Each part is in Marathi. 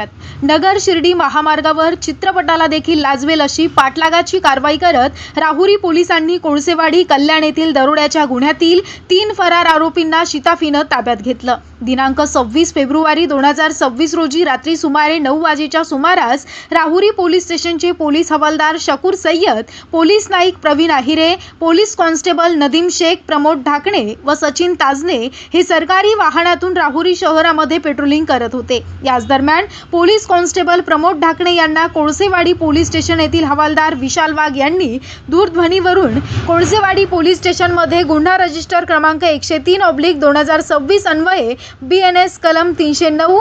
नगर शिर्डी महामार्गावर चित्रपटाला देखील लाजवेल अशी पाठलागाची कारवाई करत राहुरी पोलिसांनी कोळसेवाडी कल्याण येथील दरोड्याच्या गुन्ह्यातील 3 फरार आरोपींना शिताफीनं ताब्यात घेतलं। दिनांक 26 फेब्रुवारी 2026 रोजी रात्री सुमारे 9 वाजेच्या सुमारास राहुरी पोलीस स्टेशनचे पोलीस हवालदार शकूर सय्यद, पोलीस नाईक प्रवीण आहिरे, पोलीस कॉन्स्टेबल नदीम शेख, प्रमोद ढाकणे व सचिन ताजने हे सरकारी वाहनातून राहुरी शहरामध्ये पेट्रोलिंग करत होते। याच दरम्यान पोलीस कॉन्स्टेबल प्रमोद ढाकणे यांना कोळसेवाडी पोलीस स्टेशन येथील हवालदार विशाल वाघ यांनी दूरध्वनीवरून कोळसेवाडी पोलीस स्टेशनमध्ये गुन्हा रजिस्टर क्रमांक 103/2026 अन्वये BNS कलम 309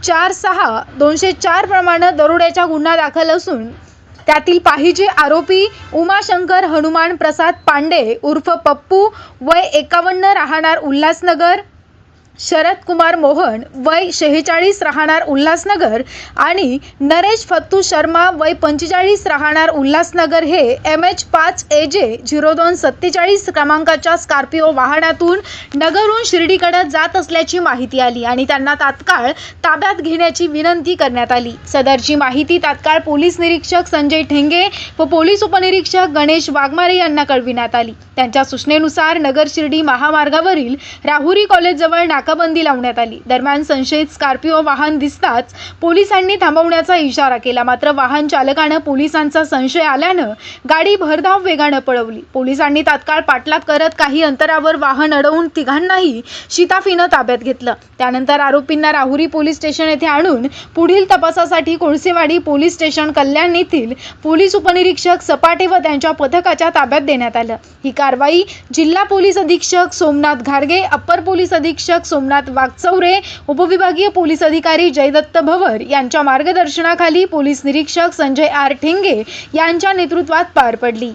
46 204 प्रमाणे दरोड्याचा गुन्हा दाखल असून त्यातील पाहिजे आरोपी उमाशंकर हनुमान प्रसाद पांडे उर्फ पप्पू वय 51 राहणार उल्हासनगर, शरद कुमार मोहन वय 46 राहणार उल्हासनगर आणि नरेश फत्तू शर्मा वय 45 राहणार उल्हासनगर हे MH5AJ 0247 क्रमांकाच्या स्कॉर्पिओ वाहनातून नगरहून शिर्डीकडे जात असल्याची माहिती आली आणि त्यांना तात्काळ ताब्यात घेण्याची विनंती करण्यात आली। सदरची माहिती तात्काळ पोलीस निरीक्षक संजय ठेंगे व पोलीस उपनिरीक्षक गणेश वाघमारे यांना कळविण्यात आली। त्यांच्या सूचनेनुसार नगर शिर्डी महामार्गावरील राहुरी कॉलेज जवळ नाकाबंदी लावण्यात आली। दरम्यान संशयित स्कॉर्पिओ वाहन दिसताच पोलिसांनी थांबवण्याचा इशारा केला, मात्र वाहन चालकाने पोलिसांचा संशय आल्यानं गाडी भरधाव वेगाने पळवली। पोलिसांनी तात्काळ पाठलाग करत काही अंतरावर वाहन अडवून तिघांनाही शिताफीनं ताब्यात घेतलं। त्यानंतर आरोपींना राहुरी पोलीस स्टेशन येथे आणून पुढील तपासासाठी कोळसेवाडी पोलीस स्टेशन कल्याण येथील पोलीस उपनिरीक्षक सपाटे व त्यांच्या पथकाच्या ताब्यात देण्यात आलं। ही कारवाई जिल्हा पोलीस अधीक्षक सोमनाथ घारगे, अप्पर पोलीस अधीक्षक सोमनाथ वागचौरे, उपविभागीय पोलीस अधिकारी जयदत्त भवर यांच्या मार्गदर्शनाखाली पोलीस निरीक्षक संजय आर ठेंगे यांच्या नेतृत्वात पार पडली।